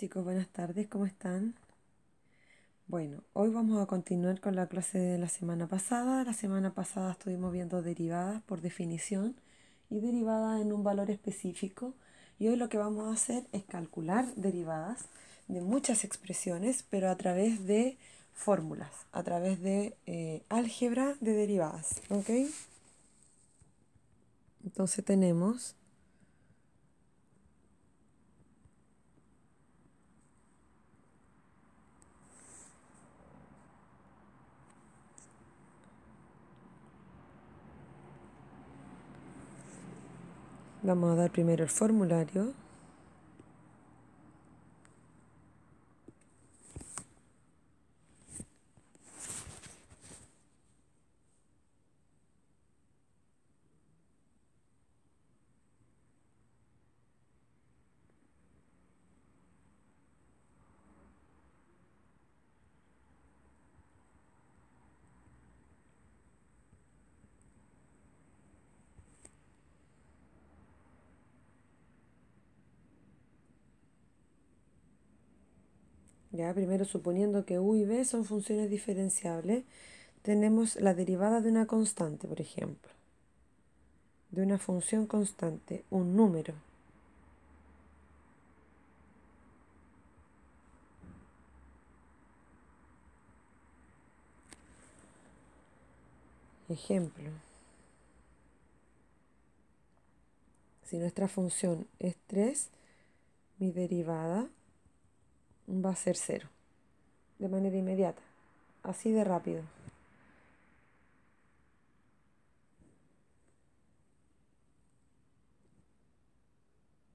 Chicos, buenas tardes, ¿cómo están? Bueno, hoy vamos a continuar con la clase de la semana pasada. La semana pasada estuvimos viendo derivadas por definición y derivadas en un valor específico. Y hoy lo que vamos a hacer es calcular derivadas de muchas expresiones, pero a través de fórmulas, a través de álgebra de derivadas, ¿ok? Entonces tenemos... Vamos a dar primero el formulario. Ya, primero suponiendo que u y b son funciones diferenciables, tenemos la derivada de una constante, por ejemplo, de una función constante, un número. Ejemplo, si nuestra función es 3, mi derivada va a ser 0, de manera inmediata, así de rápido.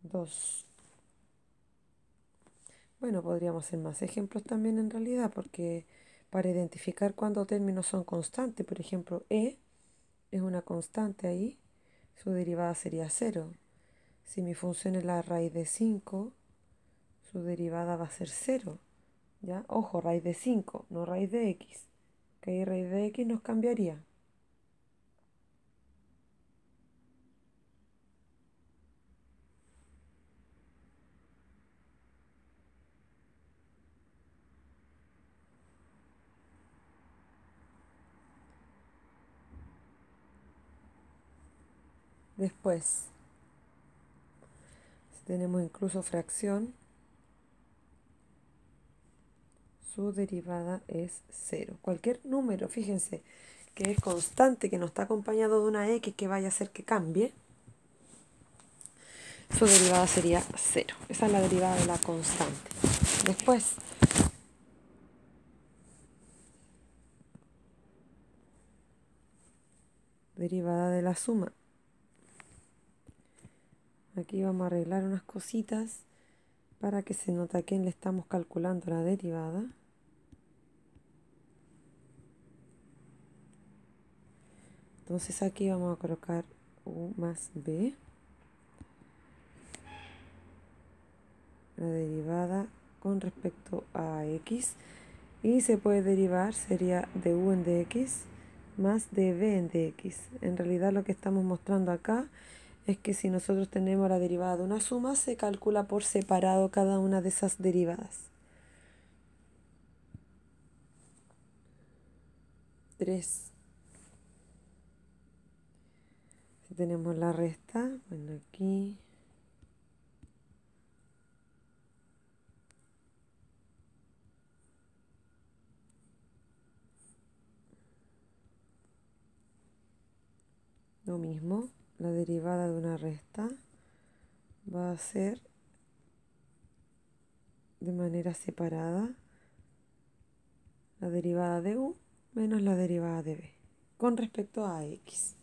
Dos. Bueno, podríamos hacer más ejemplos también en realidad, porque para identificar cuándo términos son constantes, por ejemplo, es una constante ahí, su derivada sería 0. Si mi función es la raíz de 5, su derivada va a ser 0. ¿Ya? Ojo, raíz de 5, no raíz de x. Que ahí raíz de x nos cambiaría. Después, si tenemos incluso fracción, su derivada es 0. Cualquier número, fíjense, que es constante, que no está acompañado de una x que vaya a hacer que cambie, su derivada sería 0. Esa es la derivada de la constante. Después, derivada de la suma. Aquí vamos a arreglar unas cositas para que se note a quién le estamos calculando la derivada. Entonces aquí vamos a colocar u más b. La derivada con respecto a x. Y se puede derivar, sería de u en dx más de b en dx. En realidad lo que estamos mostrando acá es que si nosotros tenemos la derivada de una suma, se calcula por separado cada una de esas derivadas. 3. Si tenemos la resta, bueno, aquí lo mismo, la derivada de una resta va a ser de manera separada la derivada de u menos la derivada de b con respecto a x.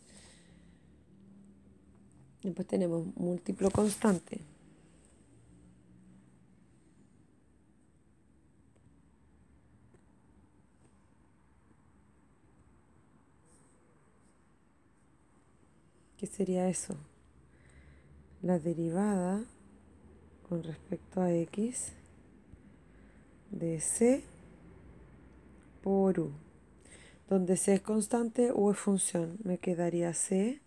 Después tenemos múltiplo constante. ¿Qué sería eso? La derivada con respecto a x de c por u, donde c es constante, u es función. Me quedaría c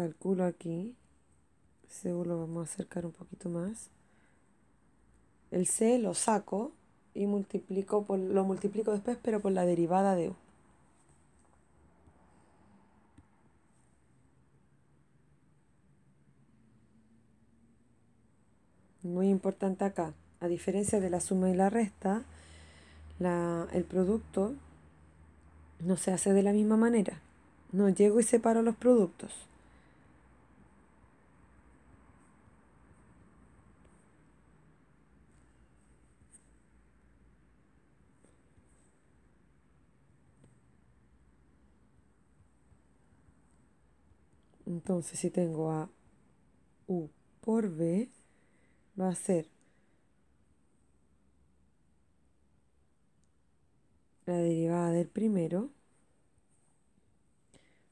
calculo aquí, C lo vamos a acercar un poquito más. El C lo saco y lo multiplico después, pero por la derivada de U. Muy importante acá, a diferencia de la suma y la resta, el producto no se hace de la misma manera. No llego y separo los productos. Entonces, si tengo a U por B, va a ser la derivada del primero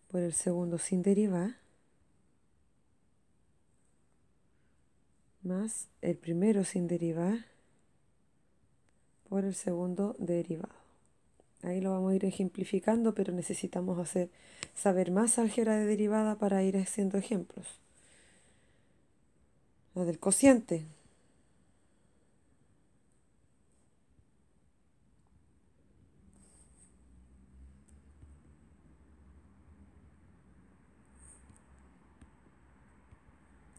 por el segundo sin derivar, más el primero sin derivar por el segundo derivado. Ahí lo vamos a ir ejemplificando, pero necesitamos saber más álgebra de derivada para ir haciendo ejemplos. La del cociente.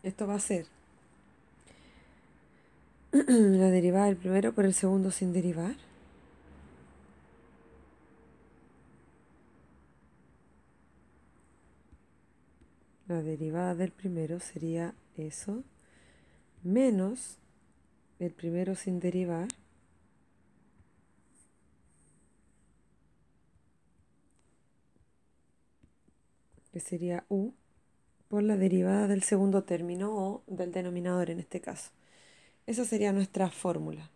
Esto va a ser la derivada del primero por el segundo sin derivar. La derivada del primero sería eso, menos el primero sin derivar, que sería U, por la derivada del segundo término o del denominador en este caso. Esa sería nuestra fórmula.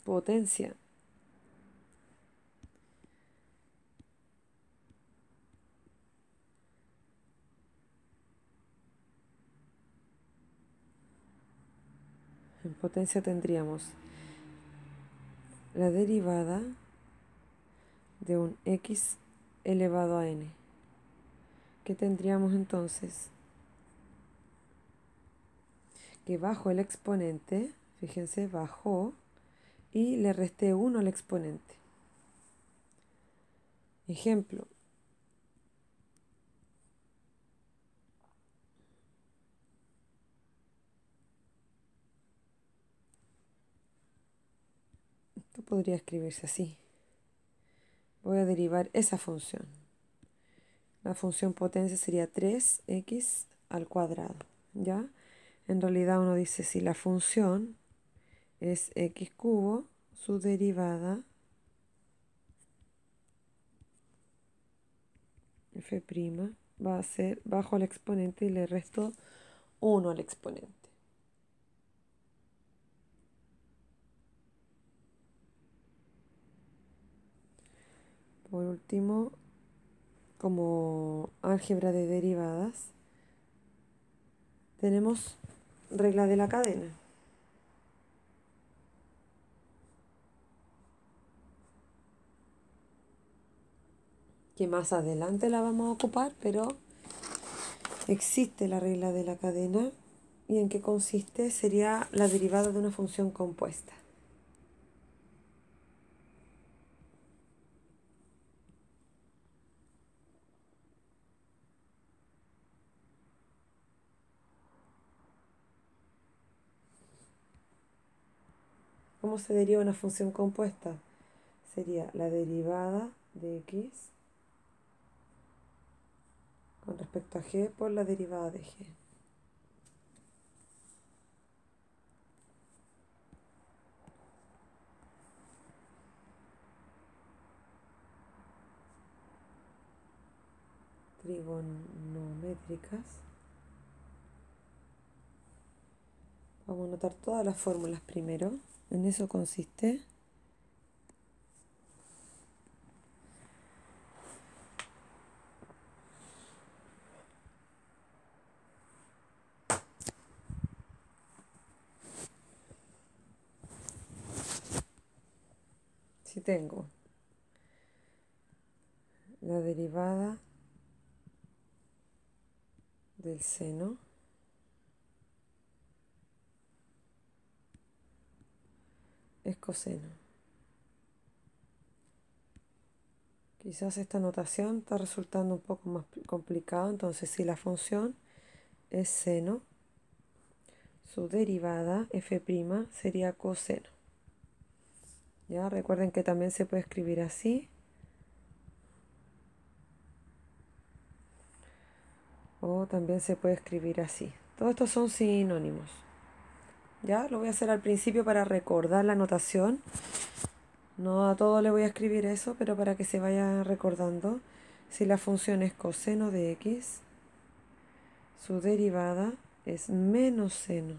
Potencia en potencia tendríamos la derivada de un x elevado a n. ¿Qué tendríamos entonces? Que bajo el exponente, fíjense, bajó y le resté 1 al exponente. Ejemplo. Esto podría escribirse así. Voy a derivar esa función. La función potencia sería 3x al cuadrado, ¿ya? En realidad uno dice si la función es x cubo, su derivada f' va a ser bajo el exponente y le resto 1 al exponente. Por último, como álgebra de derivadas, tenemos regla de la cadena. Que más adelante la vamos a ocupar, pero existe la regla de la cadena. ¿Y en qué consiste? Sería la derivada de una función compuesta. ¿Cómo se deriva una función compuesta? Sería la derivada de x con respecto a g por la derivada de g. Trigonométricas. Vamos a anotar todas las fórmulas primero. En eso consiste. Si tengo la derivada del seno es coseno. Quizás esta notación está resultando un poco más complicado, entonces si la función es seno, su derivada f' sería coseno. Ya recuerden que también se puede escribir así o también se puede escribir así. Todos estos son sinónimos. Ya lo voy a hacer al principio para recordar la notación. No a todo le voy a escribir eso, pero para que se vaya recordando. Si la función es coseno de x, su derivada es menos seno.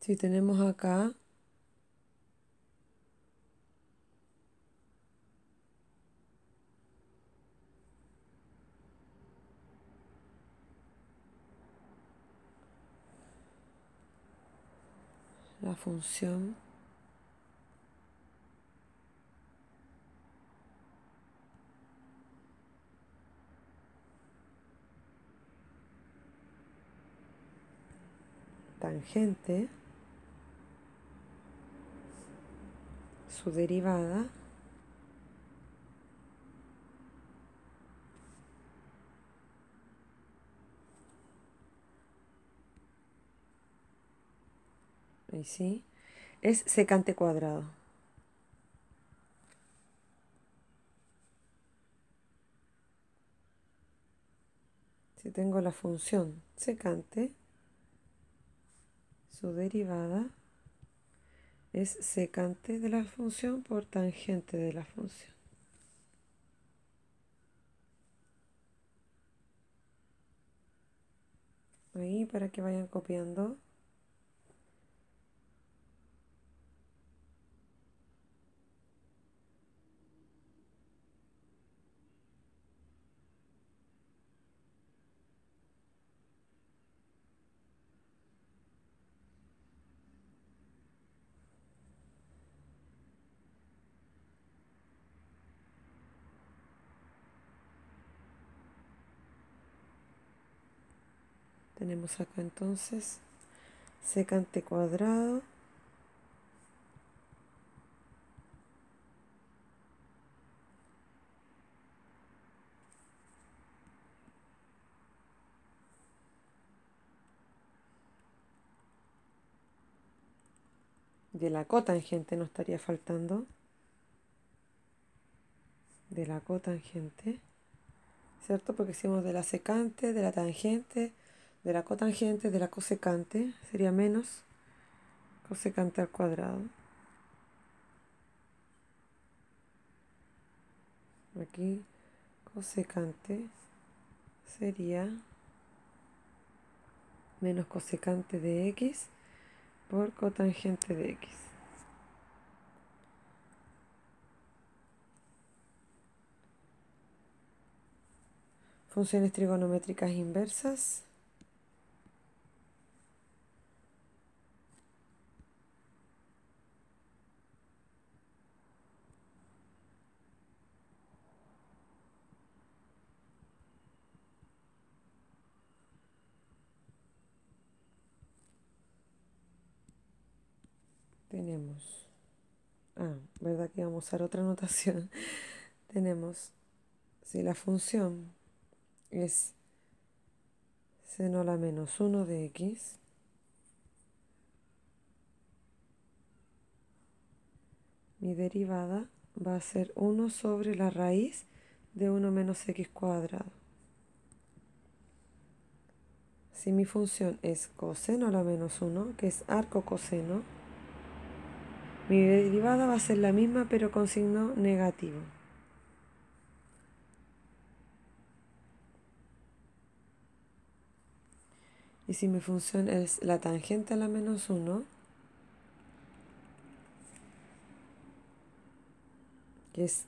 Si tenemos acá la función tangente, su derivada ahí sí, es secante cuadrado. Si tengo la función secante, su derivada es secante de la función por tangente de la función. Ahí para que vayan copiando. Tenemos acá entonces secante cuadrado de la cotangente, no estaría faltando, de la cotangente, ¿cierto? Porque hicimos de la secante, de la tangente, de la cotangente, de la cosecante, sería menos cosecante al cuadrado. Aquí cosecante sería menos cosecante de x por cotangente de x. Funciones trigonométricas inversas. Tenemos, ¿verdad que vamos a usar otra notación? Tenemos, si la función es seno a la menos 1 de x, mi derivada va a ser 1 sobre la raíz de 1 menos x cuadrado. Si mi función es coseno a la menos 1, que es arco coseno, mi derivada va a ser la misma pero con signo negativo. Y si mi función es la tangente a la menos 1, que es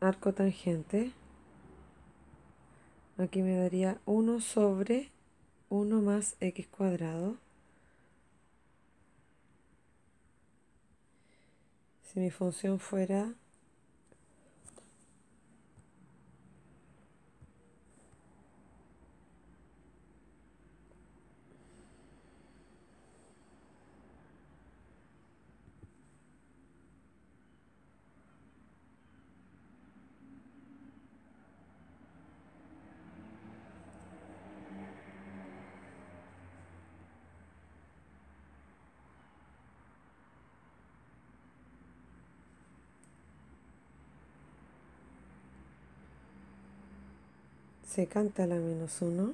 arco tangente, aquí me daría 1 sobre 1 más x cuadrado. Si mi función fuera secante a la menos 1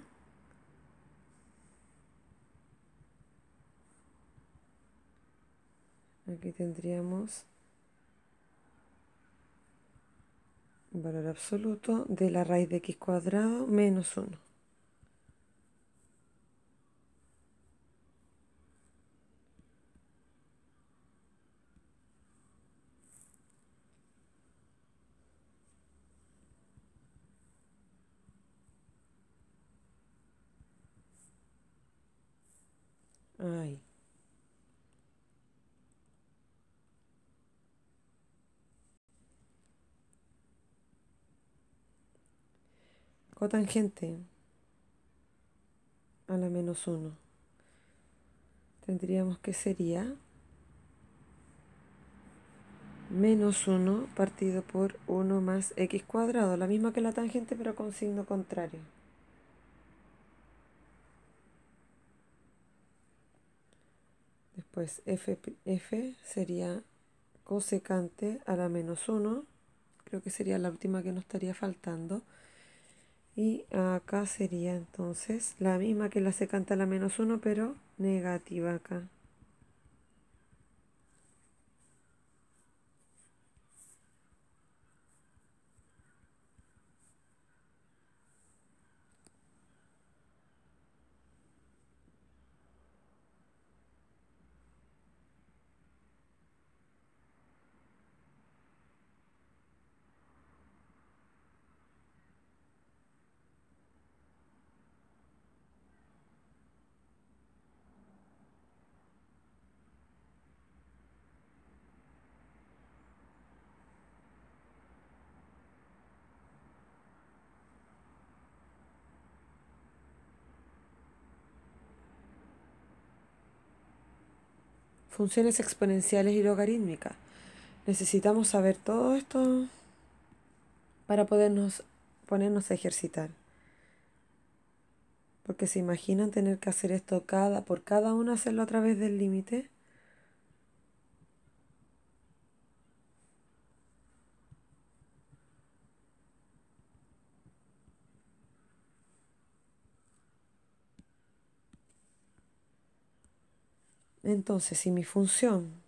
aquí tendríamos un valor absoluto de la raíz de x cuadrado menos 1. Ahí. Cotangente a la menos 1. Tendríamos que sería menos 1 partido por 1 más x cuadrado, la misma que la tangente pero con signo contrario. Después f sería cosecante a la menos 1, creo que sería la última que nos estaría faltando. Y acá sería entonces la misma que la secante a la menos 1, pero negativa acá. Funciones exponenciales y logarítmicas. Necesitamos saber todo esto para ponernos a ejercitar. Porque se imaginan tener que hacer esto por cada uno, hacerlo a través del límite. Entonces, si mi función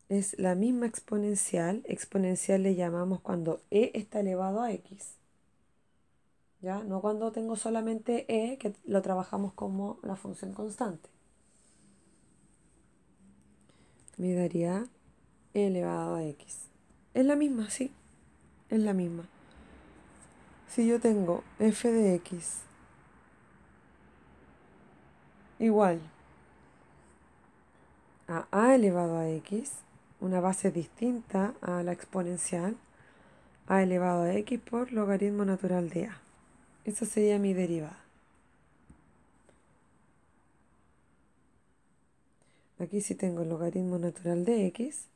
es la misma exponencial le llamamos cuando e está elevado a x. ¿Ya? No cuando tengo solamente e, que lo trabajamos como la función constante. Me daría e elevado a x. Es la misma, sí, es la misma. Si yo tengo f de x igual a elevado a x, una base distinta a la exponencial, a elevado a x por logaritmo natural de a. Esa sería mi derivada. Aquí si tengo el logaritmo natural de x,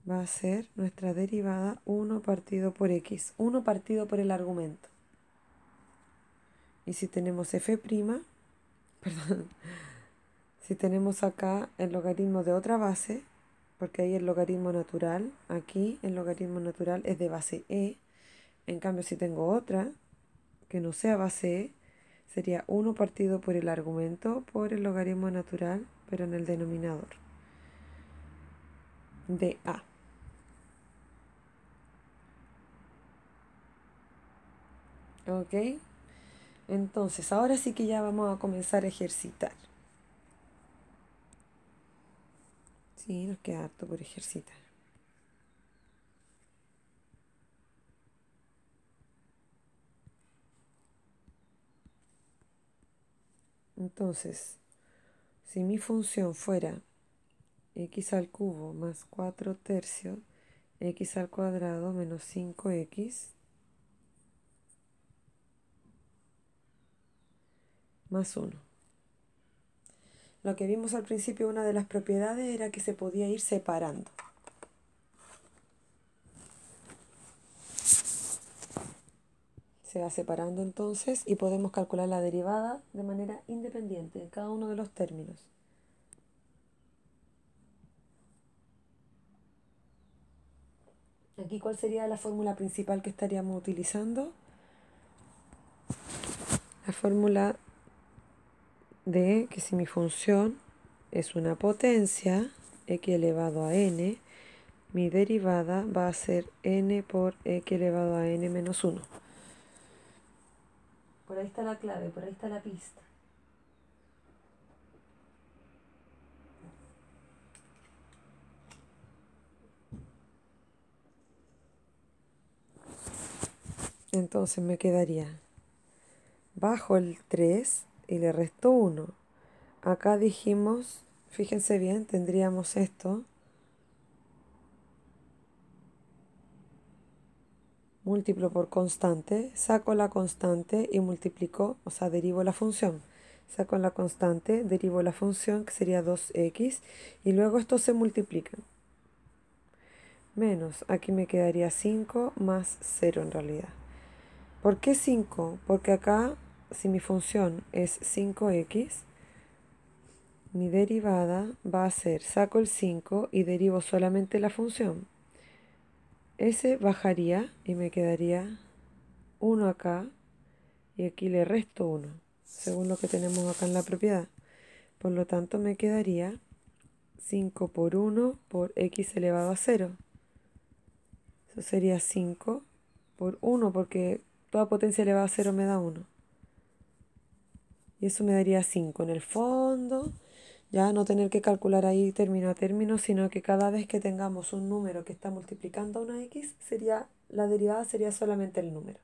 va a ser nuestra derivada 1 partido por x, 1 partido por el argumento. Y si tenemos f', perdón, si tenemos acá el logaritmo de otra base, porque ahí el logaritmo natural, aquí el logaritmo natural es de base e, en cambio si tengo otra que no sea base e, sería 1 partido por el argumento por el logaritmo natural, pero en el denominador de a. ¿Ok? Entonces, ahora sí que ya vamos a comenzar a ejercitar. Sí, nos queda harto por ejercitar. Entonces, si mi función fuera x al cubo más 4 tercios, x al cuadrado menos 5x, más 1. Lo que vimos al principio, una de las propiedades era que se podía ir separando. Se va separando entonces y podemos calcular la derivada de manera independiente en cada uno de los términos. Aquí, ¿cuál sería la fórmula principal que estaríamos utilizando? la fórmula de que si mi función es una potencia, x elevado a n, mi derivada va a ser n por x elevado a n menos 1. Por ahí está la clave, por ahí está la pista. Entonces me quedaría bajo el 3 y le resto 1. Acá dijimos, fíjense bien, tendríamos esto. Múltiplo por constante, saco la constante y multiplico, o sea, derivo la función. Saco la constante, derivo la función, que sería 2x, y luego estos se multiplican. Menos, aquí me quedaría 5 más 0 en realidad. ¿Por qué 5? Porque acá, si mi función es 5x, mi derivada va a ser, saco el 5 y derivo solamente la función. Ese bajaría y me quedaría 1 acá y aquí le resto 1, según lo que tenemos acá en la propiedad. Por lo tanto me quedaría 5 por 1 por x elevado a 0. Eso sería 5 por 1 porque toda potencia elevada a 0 me da 1. Y eso me daría 5. En el fondo, ya no tener que calcular ahí término a término, sino que cada vez que tengamos un número que está multiplicando a una x, la derivada sería solamente el número.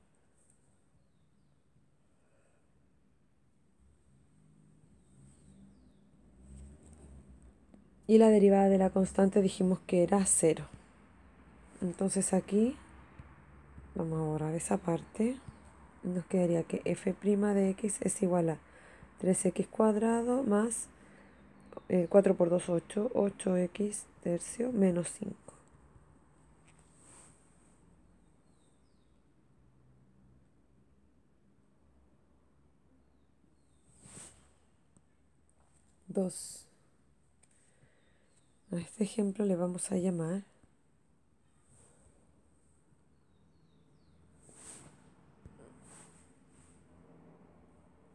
Y la derivada de la constante dijimos que era 0. Entonces aquí vamos a borrar esa parte. Nos quedaría que f' de x es igual a 3x cuadrado más 4 por 2, 8, 8x tercio menos 5. A este ejemplo le vamos a llamar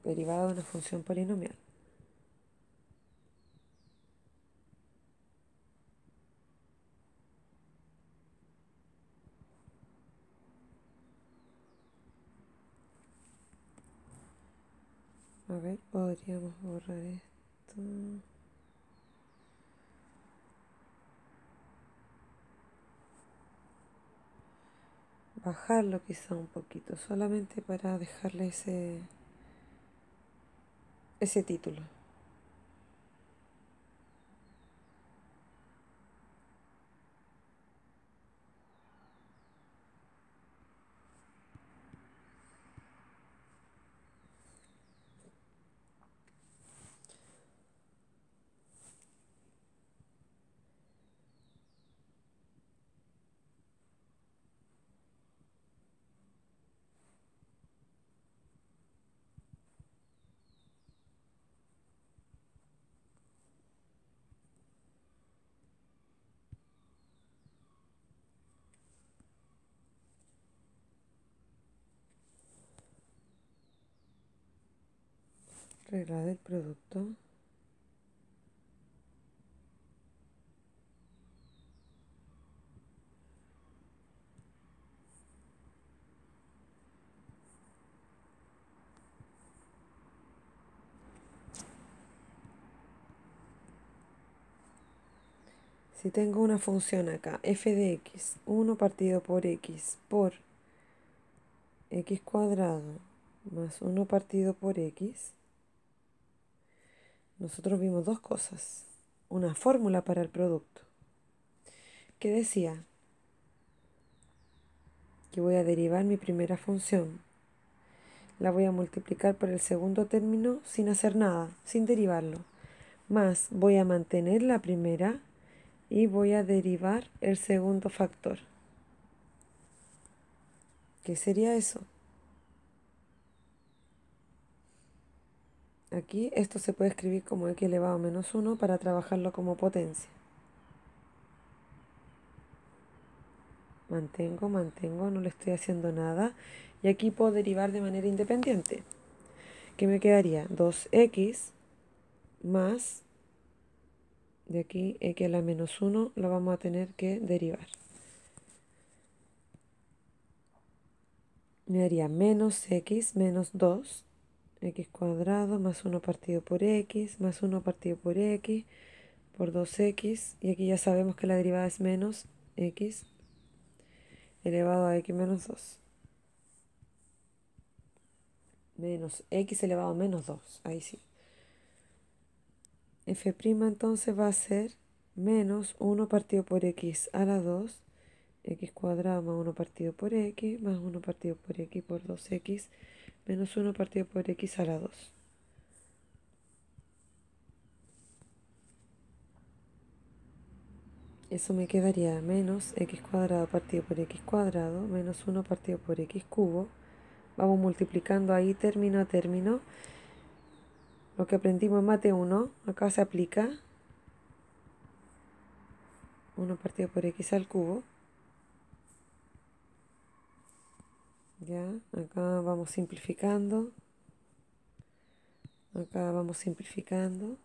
derivada de una función polinomial. A ver, podríamos borrar esto. Bajarlo quizá un poquito, solamente para dejarle ese título. Regla del producto. Si tengo una función acá, f de x, 1 partido por x por x cuadrado más 1 partido por x, nosotros vimos dos cosas. Una fórmula para el producto, que decía que voy a derivar mi primera función. La voy a multiplicar por el segundo término sin hacer nada, sin derivarlo. Más voy a mantener la primera y voy a derivar el segundo factor. ¿Qué sería eso? Aquí esto se puede escribir como x elevado a menos 1 para trabajarlo como potencia. Mantengo, no le estoy haciendo nada. Y aquí puedo derivar de manera independiente. ¿Qué me quedaría? 2x más, de aquí x a la menos 1, lo vamos a tener que derivar. Me daría menos x menos 2, x cuadrado más 1 partido por x, más 1 partido por x, por 2x, y aquí ya sabemos que la derivada es menos x elevado a x menos 2. Menos x elevado a menos 2, ahí sí. F' entonces va a ser menos 1 partido por x a la 2, x cuadrado más 1 partido por x, más 1 partido por x por 2x, menos 1 partido por x a la 2. Eso me quedaría menos x cuadrado partido por x cuadrado, menos 1 partido por x cubo. Vamos multiplicando ahí término a término. Lo que aprendimos en mate 1, acá se aplica 1 partido por x al cubo. Ya, acá vamos simplificando. Acá vamos simplificando.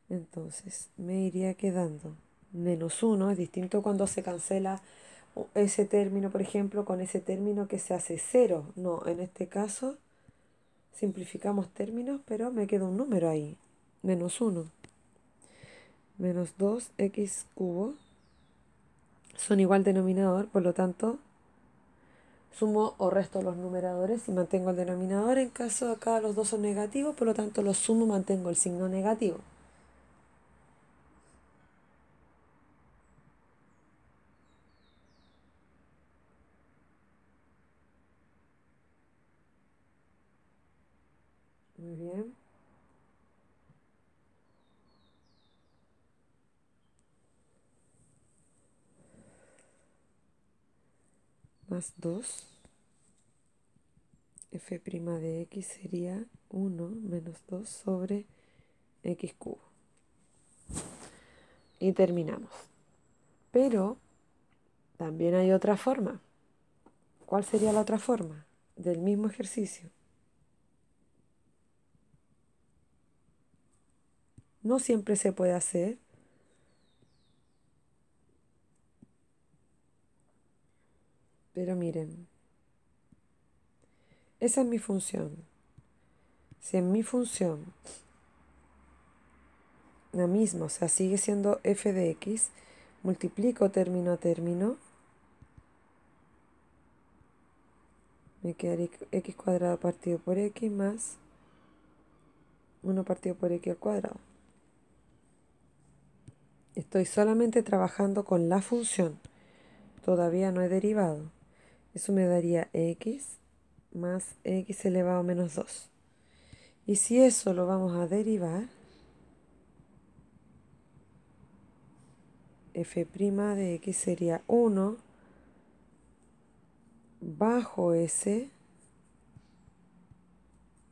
Entonces me iría quedando menos 1. Es distinto cuando se cancela ese término, por ejemplo, con ese término que se hace 0. No, en este caso simplificamos términos, pero me queda un número ahí. Menos 1. Menos 2x cubo. Son igual denominador, por lo tanto sumo o resto los numeradores y mantengo el denominador. En caso acá los dos son negativos, por lo tanto los sumo, mantengo el signo negativo. Muy bien. Más 2. F' de x sería 1 menos 2 sobre x cubo. Y terminamos. Pero también hay otra forma. ¿Cuál sería la otra forma? Del mismo ejercicio. No siempre se puede hacer. Pero miren, esa es mi función. Si en mi función, la misma, o sea, sigue siendo f de x, multiplico término a término, me quedaría x cuadrado partido por x más 1 partido por x al cuadrado. Estoy solamente trabajando con la función. Todavía no he derivado. Eso me daría x más x elevado a menos 2. Y si eso lo vamos a derivar, f' de x sería 1 bajo s,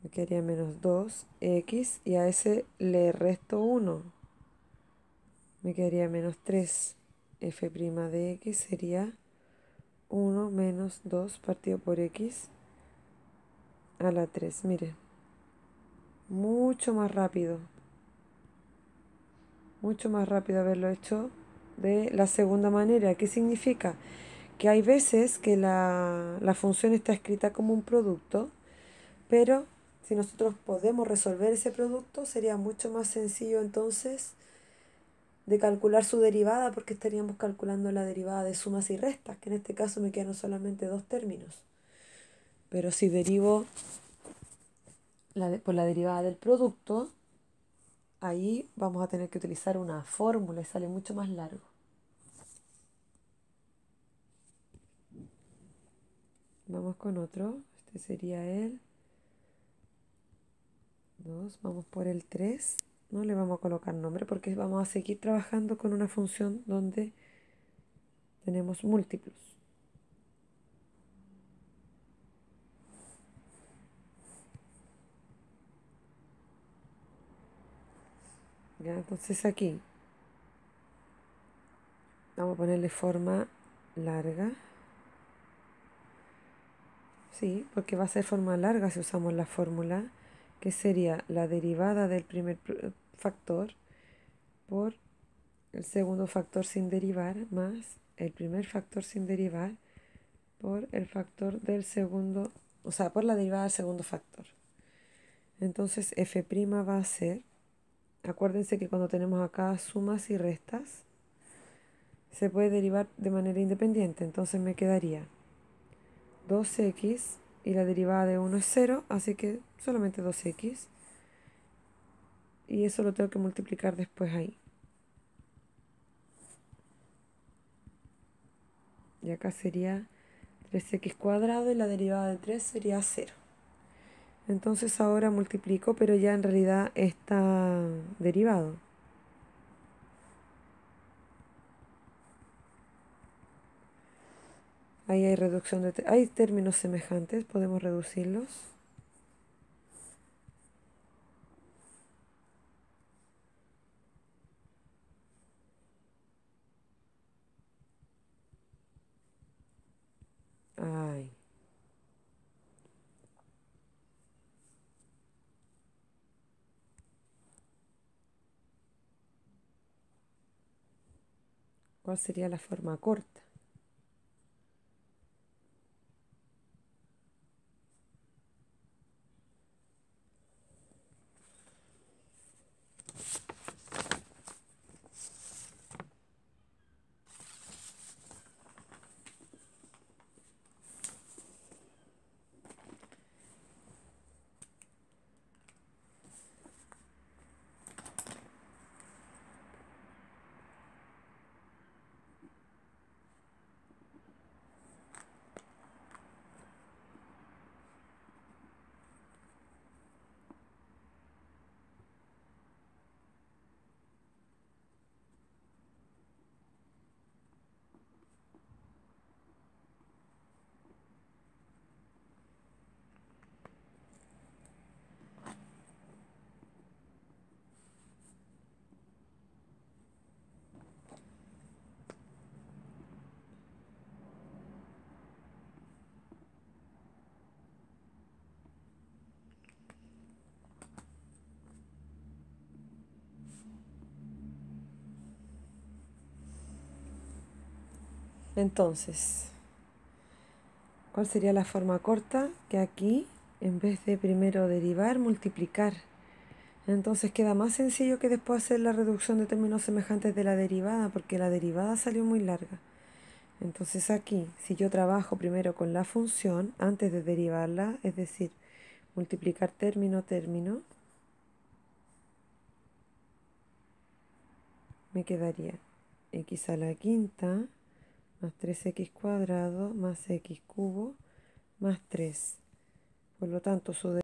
me quedaría menos 2x, y a ese le resto 1, me quedaría menos 3. F' de x sería 1 menos 2 partido por x a la 3. Miren, mucho más rápido haberlo hecho de la segunda manera. ¿Qué significa? Que hay veces que la función está escrita como un producto, pero si nosotros podemos resolver ese producto, sería mucho más sencillo entonces de calcular su derivada, porque estaríamos calculando la derivada de sumas y restas, que en este caso me quedan solamente dos términos. Pero si derivo por la derivada del producto, ahí vamos a tener que utilizar una fórmula y sale mucho más largo. Vamos con otro. Este sería el 2. Vamos por el 3. No le vamos a colocar nombre porque vamos a seguir trabajando con una función donde tenemos múltiplos. ¿Ya? Entonces aquí Vamos a ponerle forma larga. Sí, porque va a ser forma larga si usamos la fórmula, que sería la derivada del primer factor por el segundo factor sin derivar más el primer factor sin derivar por el factor del segundo, o sea, por la derivada del segundo factor. Entonces f' va a ser, acuérdense que cuando tenemos acá sumas y restas, se puede derivar de manera independiente. Entonces me quedaría 2x y la derivada de 1 es 0, así que solamente 2x. Y eso lo tengo que multiplicar después ahí. Y acá sería 3x cuadrado y la derivada de 3 sería 0. Entonces ahora multiplico, pero ya en realidad está derivado. Ahí hay reducción de... hay términos semejantes, podemos reducirlos. Ay. ¿Cuál sería la forma corta? Entonces, ¿cuál sería la forma corta? Que aquí, en vez de primero derivar, multiplicar. Entonces queda más sencillo que después hacer la reducción de términos semejantes de la derivada, porque la derivada salió muy larga. Entonces aquí, si yo trabajo primero con la función, antes de derivarla, es decir, multiplicar término, término, me quedaría x a la quinta más 3x cuadrado más x cubo más 3. Por lo tanto, su